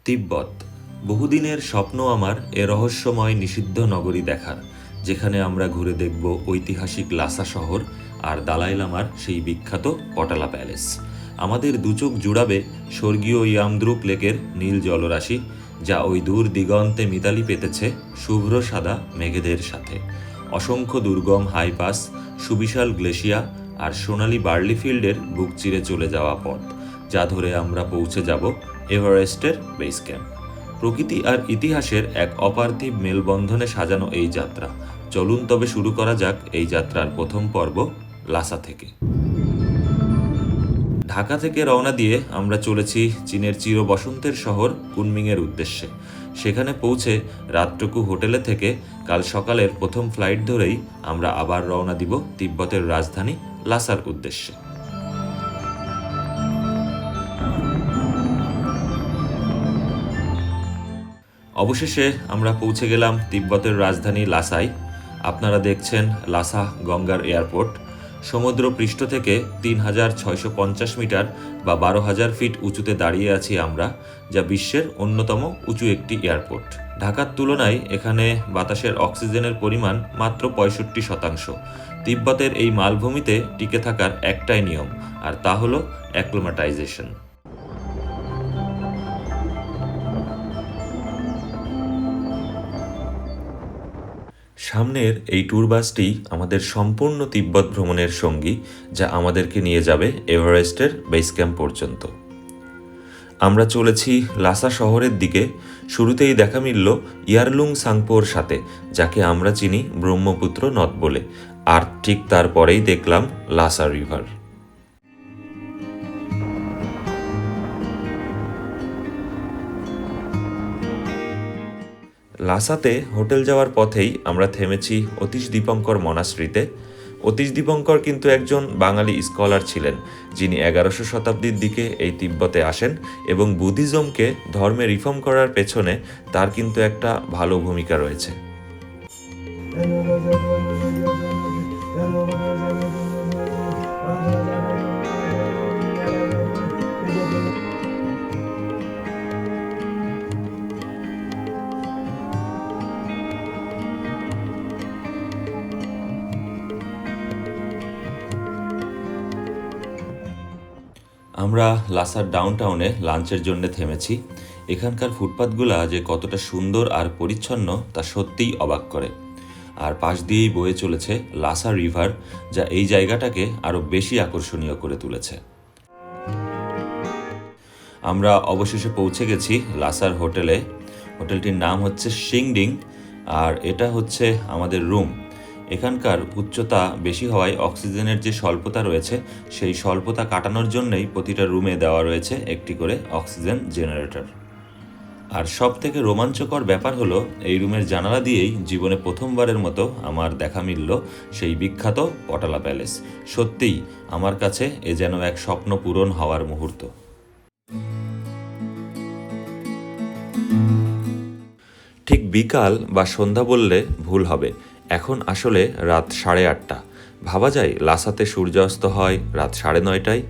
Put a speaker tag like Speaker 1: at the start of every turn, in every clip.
Speaker 1: তিব্বত। বহুদিনের স্বপ্ন আমার এ রহস্যময় নিষিদ্ধ নগরী দেখার, যেখানে আমরা ঘুরে দেখব ঐতিহাসিক লাসা শহর আর দালাই লামার সেই বিখ্যাত পটালা প্যালেস। আমাদের দুচোখ জুড়াবে স্বর্গীয় ইয়ামদ্রুপ লেকের নীল জলরাশি, যা ওই দূর দিগন্তে মিতালি পেতেছে শুভ্র সাদা মেঘেদের সাথে। অসংখ্য দুর্গম হাইপাস, সুবিশাল গ্লেশিয়া আর সোনালি বার্লি ফিল্ডের বুক চিরে চলে যাওয়া পথ, যা ধরে আমরা পৌঁছে যাব এভারেস্টের বেস ক্যাম্প। প্রকৃতি আর ইতিহাসের এক অপার্থিব মেলবন্ধনে সাজানো এই যাত্রা। চলুন তবে শুরু করা যাক এই যাত্রার প্রথম পর্ব লাসা থেকে। ঢাকা থেকে রওনা দিয়ে আমরা চলেছি চীনের চির বসন্তের শহর কুনমিংয়ের উদ্দেশ্যে। সেখানে পৌঁছে রাতটুকু হোটেলে থেকে কাল সকালের প্রথম ফ্লাইট ধরেই আমরা আবার রওনা দিব তিব্বতের রাজধানী লাসার উদ্দেশ্যে। অবশেষে আমরা পৌঁছে গেলাম তিব্বতের রাজধানী লাসায়। আপনারা দেখছেন লাসা গঙ্গার এয়ারপোর্ট। সমুদ্র পৃষ্ঠ থেকে ৩,৬৫০ মিটার বা ১২,০০০ ফিট উঁচুতে দাঁড়িয়ে আছি আমরা, যা বিশ্বের অন্যতম উঁচু একটি এয়ারপোর্ট। ঢাকার তুলনায় এখানে বাতাসের অক্সিজেনের পরিমাণ মাত্র ৬৫%। তিব্বতের এই মালভূমিতে টিকে থাকার একটাই নিয়ম, আর তা হলো অ্যাক্লিমাটাইজেশন। সামনের এই ট্যুর বাসটি আমাদের সম্পূর্ণ তিব্বত ভ্রমণের সঙ্গী, যা আমাদেরকে নিয়ে যাবে এভারেস্টের বেস ক্যাম্প পর্যন্ত। আমরা চলেছি লাসা শহরের দিকে। শুরুতেই দেখা মিলল ইয়ারলুং সাংপোর সাথে, যাকে আমরা চিনি ব্রহ্মপুত্র নদ বলে, আর ঠিক তারপরেই দেখলাম লাসা রিভার। লাসাতে হোটেল যাওয়ার পথেই আমরা থেমেছি অতীশ দীপঙ্কর মনাশ্রীতে। অতীশ দীপঙ্কর কিন্তু একজন বাঙালি স্কলার ছিলেন, যিনি ১১শ শতাব্দীর দিকে এই তিব্বতে আসেন এবং বুদ্ধিজমকে ধর্মে রিফর্ম করার পেছনে তার কিন্তু একটা ভালো ভূমিকা রয়েছে। আমরা লাসার ডাউনটাউনে লাঞ্চের জন্য থেমেছি। এখানকার ফুটপাতগুলা যে কতটা সুন্দর আর পরিচ্ছন্ন তা সত্যিই অবাক করে। আর পাশ দিয়েই বয়ে চলেছে লাসা রিভার, যা এই জায়গাটাকে আরও বেশি আকর্ষণীয় করে তুলেছে। আমরা অবশেষে পৌঁছে গেছি লাসার হোটেলে। হোটেলটির নাম হচ্ছে শিংডিং, আর এটা হচ্ছে আমাদের রুম। এখানকার উচ্চতা বেশি হওয়ায় অক্সিজেনের যে স্বল্পতা রয়েছে, সেই স্বল্পতা কাটানোর জন্যই প্রতিটা রুমে দেওয়া রয়েছে একটি করে অক্সিজেন জেনারেটর। আর সব থেকে রোমাঞ্চকর ব্যাপার হলো, এই রুমের জানালা দিয়েই জীবনে প্রথমবারের মতো আমার দেখা মিলল সেই বিখ্যাত পটালা প্যালেস। সত্যিই আমার কাছে এ যেন এক স্বপ্ন পূরণ হওয়ার মুহূর্ত। ঠিক বিকাল বা সন্ধ্যা বললে ভুল হবে, এখন আসলে রাত 8:30। ভাবা যায় লাসাতে সূর্যাস্ত হয় রাত 9:30টায়।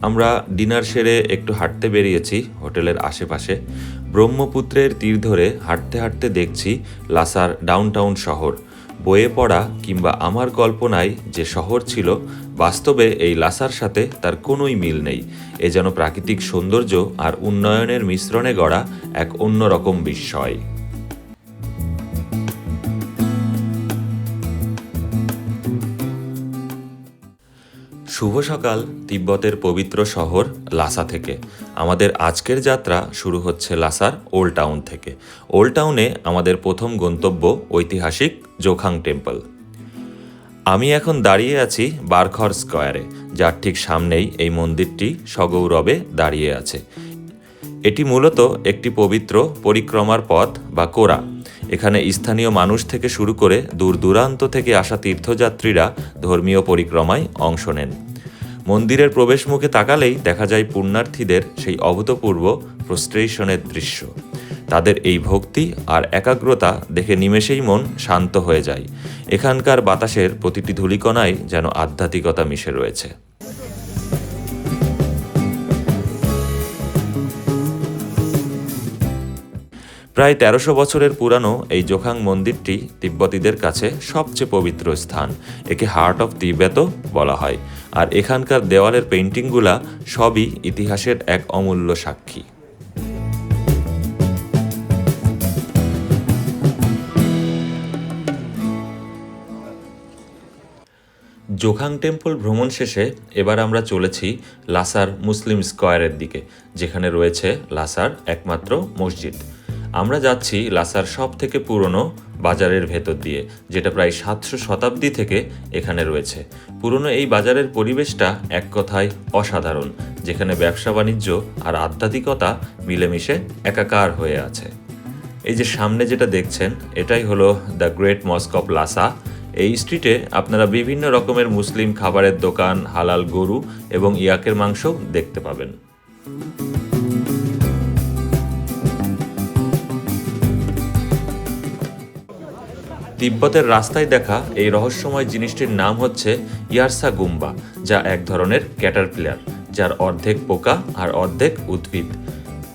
Speaker 1: আমরা ডিনার সেরে একটু হাঁটতে বেরিয়েছি হোটেলের আশেপাশে। ব্রহ্মপুত্রের তীর ধরে হাঁটতে হাঁটতে দেখছি লাসার ডাউনটাউন শহর। বইয়ে পড়া কিংবা আমার কল্পনায় যে শহর ছিল, বাস্তবে এই লাসার সাথে তার কোনোই মিল নেই। এ যেন প্রাকৃতিক সৌন্দর্য আর উন্নয়নের মিশ্রণে গড়া এক অন্যরকম বিস্ময়। শুভ সকাল তিব্বতের পবিত্র শহর লাসা থেকে। আমাদের আজকের যাত্রা শুরু হচ্ছে লাসার ওল্ড টাউন থেকে। ওল্ড টাউনে আমাদের প্রথম গন্তব্য ঐতিহাসিক জোখাং টেম্পল। আমি এখন দাঁড়িয়ে আছি বারখর স্কোয়ারে, যার ঠিক সামনেই এই মন্দিরটি সগৌরবে দাঁড়িয়ে আছে। এটি মূলত একটি পবিত্র পরিক্রমার পথ বা কোরা। এখানে স্থানীয় মানুষ থেকে শুরু করে দূর দূরান্ত থেকে আসা তীর্থযাত্রীরা ধর্মীয় পরিক্রমায় অংশ নেন। মন্দিরের প্রবেশমুখে তাকালেই দেখা যায় পুণ্যার্থীদের সেই অভূতপূর্ব প্রস্ট্রেশনের দৃশ্য। তাদের এই ভক্তি আর একাগ্রতা দেখে নিমেষেই মন শান্ত হয়ে যায়। এখানকার বাতাসের প্রতিটি ধূলিকণায় যেন আধ্যাত্মিকতা মিশে রয়েছে। প্রায় ১৩০০ বছরের পুরানো এই জোখাং মন্দিরটি তিব্বতীদের কাছে সবচেয়ে পবিত্র স্থান। একে হার্ট অফ তিব্বতও বলা হয়। আর এখানকার দেওয়ালের পেইন্টিংগুলা সবই ইতিহাসের এক অমূল্য সাক্ষী। জোখাং টেম্পল ভ্রমণ শেষে এবার আমরা চলেছি লাসার মুসলিম স্কয়ারের দিকে, যেখানে রয়েছে লাসার একমাত্র মসজিদ। আমরা যাচ্ছি লাসার সব থেকে পুরনো বাজারের ভেতর দিয়ে, যেটা প্রায় ৭০০ শতাব্দী থেকে এখানে রয়েছে। পুরনো এই বাজারের পরিবেশটা এক কথায় অসাধারণ, যেখানে ব্যবসা বাণিজ্য আর আধ্যাত্মিকতা মিলেমিশে একাকার হয়ে আছে। এই যে সামনে যেটা দেখছেন, এটাই হলো দ্য গ্রেট মস্ক অফ লাসা। এই স্ট্রিটে আপনারা বিভিন্ন রকমের মুসলিম খাবারের দোকান, হালাল গরু এবং ইয়াকের মাংস দেখতে পাবেন। তিব্বতের রাস্তায় দেখা এই রহস্যময় জিনিসটির নাম হচ্ছে ইয়ারসা গুম্বা, যা এক ধরনের ক্যাটারপিলার, যার অর্ধেক পোকা আর অর্ধেক উদ্ভিদ।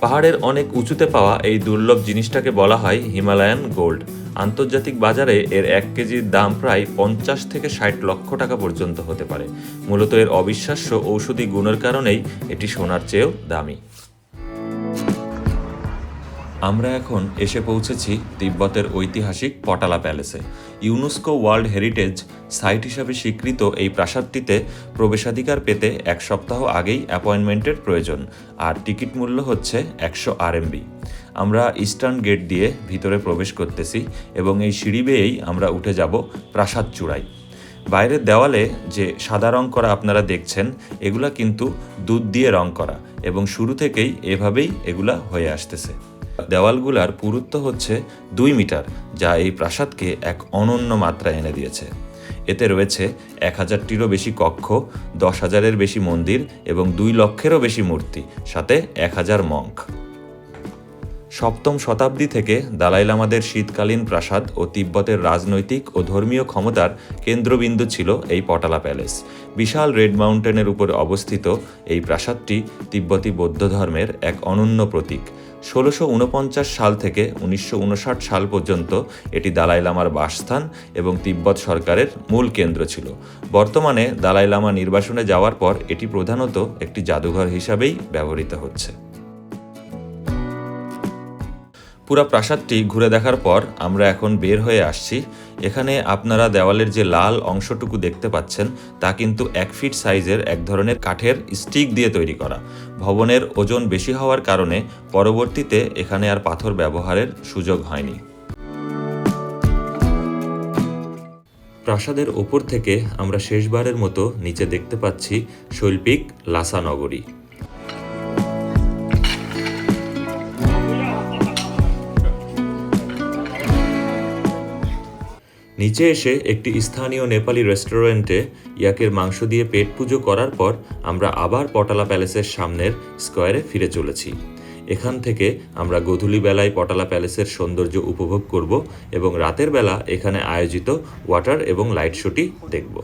Speaker 1: পাহাড়ের অনেক উঁচুতে পাওয়া এই দুর্লভ জিনিসটাকে বলা হয় হিমালয়ান গোল্ড। আন্তর্জাতিক বাজারে এর ১ কেজির দাম প্রায় ৫০ থেকে ৬০ লক্ষ টাকা পর্যন্ত হতে পারে। মূলত এর অবিশ্বাস্য ঔষধি গুণের কারণেই এটি সোনার চেয়েও দামি। আমরা এখন এসে পৌঁছেছি তিব্বতের ঐতিহাসিক পটালা প্যালেসে। ইউনেস্কো ওয়ার্ল্ড হেরিটেজ সাইট হিসাবে স্বীকৃত এই প্রাসাদটিতে প্রবেশাধিকার পেতে ১ সপ্তাহ আগেই অ্যাপয়েন্টমেন্টের প্রয়োজন, আর টিকিট মূল্য হচ্ছে ১০০ RMB। আমরা ইস্টার্ন গেট দিয়ে ভিতরে প্রবেশ করতেছি এবং এই সিঁড়ি বেয়েই আমরা উঠে যাব প্রাসাদ চূড়ায়। বাইরের দেওয়ালে যে সাদা রং করা আপনারা দেখছেন, এগুলা কিন্তু দুধ দিয়ে রং করা এবং শুরু থেকেই এভাবেই এগুলা হয়ে আসতেছে। দেওয়ালগুলার পুরুত্ব হচ্ছে ২ মিটার, যা এই প্রাসাদকে এক অনন্য মাত্রা এনে দিয়েছে। এতে রয়েছে ১০০০টিরও বেশি কক্ষ, ১০,০০০-এর বেশি মন্দির এবং ২ লক্ষেরও বেশি মূর্তি, সাথে ১,০০০ মঙ্ক। ৭ম শতাব্দী থেকে দালাই লামাদের শীতকালীন প্রাসাদ ও তিব্বতের রাজনৈতিক ও ধর্মীয় ক্ষমতার কেন্দ্রবিন্দু ছিল এই পটালা প্যালেস। বিশাল রেড মাউন্টেনের উপরে অবস্থিত এই প্রাসাদটি তিব্বতী বৌদ্ধ ধর্মের এক অনন্য প্রতীক। ১৬৪৯ সাল থেকে ১৯৫৯ সাল পর্যন্ত এটি দালাই লামার বাসস্থান এবং তিব্বত সরকারের মূল কেন্দ্র ছিল। বর্তমানে দালাই লামা নির্বাসনে যাওয়ার পর এটি প্রধানত একটি জাদুঘর হিসাবেই ব্যবহৃত হচ্ছে। পুরা প্রাসাদটি ঘুরে দেখার পর আমরা এখন বের হয়ে আসছি। এখানে আপনারা দেওয়ালের যে লাল অংশটুকু দেখতে পাচ্ছেন, তা কিন্তু ১ ফিট সাইজের এক ধরনের কাঠের স্টিক দিয়ে তৈরি করা। ভবনের ওজন বেশি হওয়ার কারণে পরবর্তীতে এখানে আর পাথর ব্যবহারের সুযোগ হয়নি। প্রাসাদের ওপর থেকে আমরা শেষবারের মতো নিচে দেখতে পাচ্ছি শৈল্পিক লাসা নগরী। নিচে এসে একটি স্থানীয় নেপালি রেস্টুরেন্টে ইয়াকের মাংস দিয়ে পেট পুজো করার পর আমরা আবার পটালা প্যালেসের সামনের স্কয়ারে ফিরে চলেছি। এখান থেকে আমরা গোধূলি বেলায় পটালা প্যালেসের সৌন্দর্য উপভোগ করব এবং রাতের বেলা এখানে আয়োজিত ওয়াটার এবং লাইট শোটি দেখব।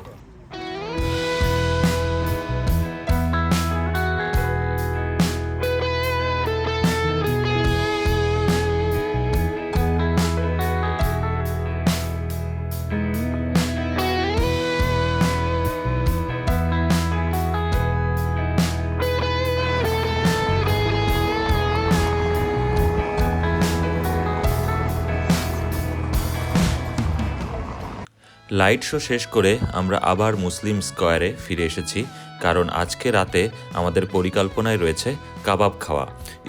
Speaker 1: লাইট শো শেষ করে আমরা আবার মুসলিম স্কয়ারে ফিরে এসেছি, কারণ আজকে রাতে আমাদের পরিকল্পনায় রয়েছে কাবাব খাওয়া।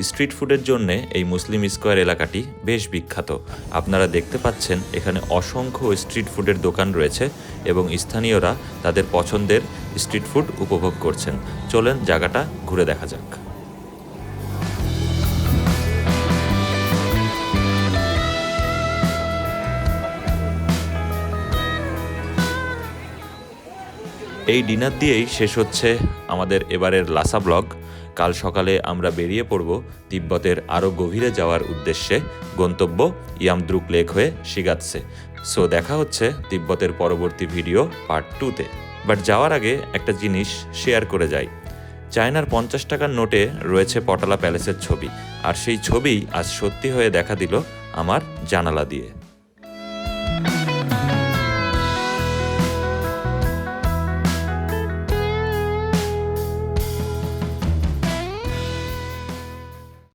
Speaker 1: স্ট্রিট ফুডের জন্যে এই মুসলিম স্কয়ার এলাকাটি বেশ বিখ্যাত। আপনারা দেখতে পাচ্ছেন এখানে অসংখ্য স্ট্রিট ফুডের দোকান রয়েছে এবং স্থানীয়রা তাদের পছন্দের স্ট্রিট ফুড উপভোগ করছেন। চলেন জায়গাটা ঘুরে দেখা যাক। এই ডিনার দিয়েই শেষ হচ্ছে আমাদের এবারের লাসা ব্লগ। কাল সকালে আমরা বেরিয়ে পড়ব তিব্বতের আরও গভীরে যাওয়ার উদ্দেশ্যে, গন্তব্য ইয়ামদ্রুক লেক হয়ে শিগাৎসে। সো দেখা হচ্ছে তিব্বতের পরবর্তী ভিডিও পার্ট 2-তে। বাট যাওয়ার আগে একটা জিনিস শেয়ার করে যাই। চায়নার ৫০ টাকার নোটে রয়েছে পটালা প্যালেসের ছবি, আর সেই ছবিই আজ সত্যি হয়ে দেখা দিল আমার জানালা দিয়ে।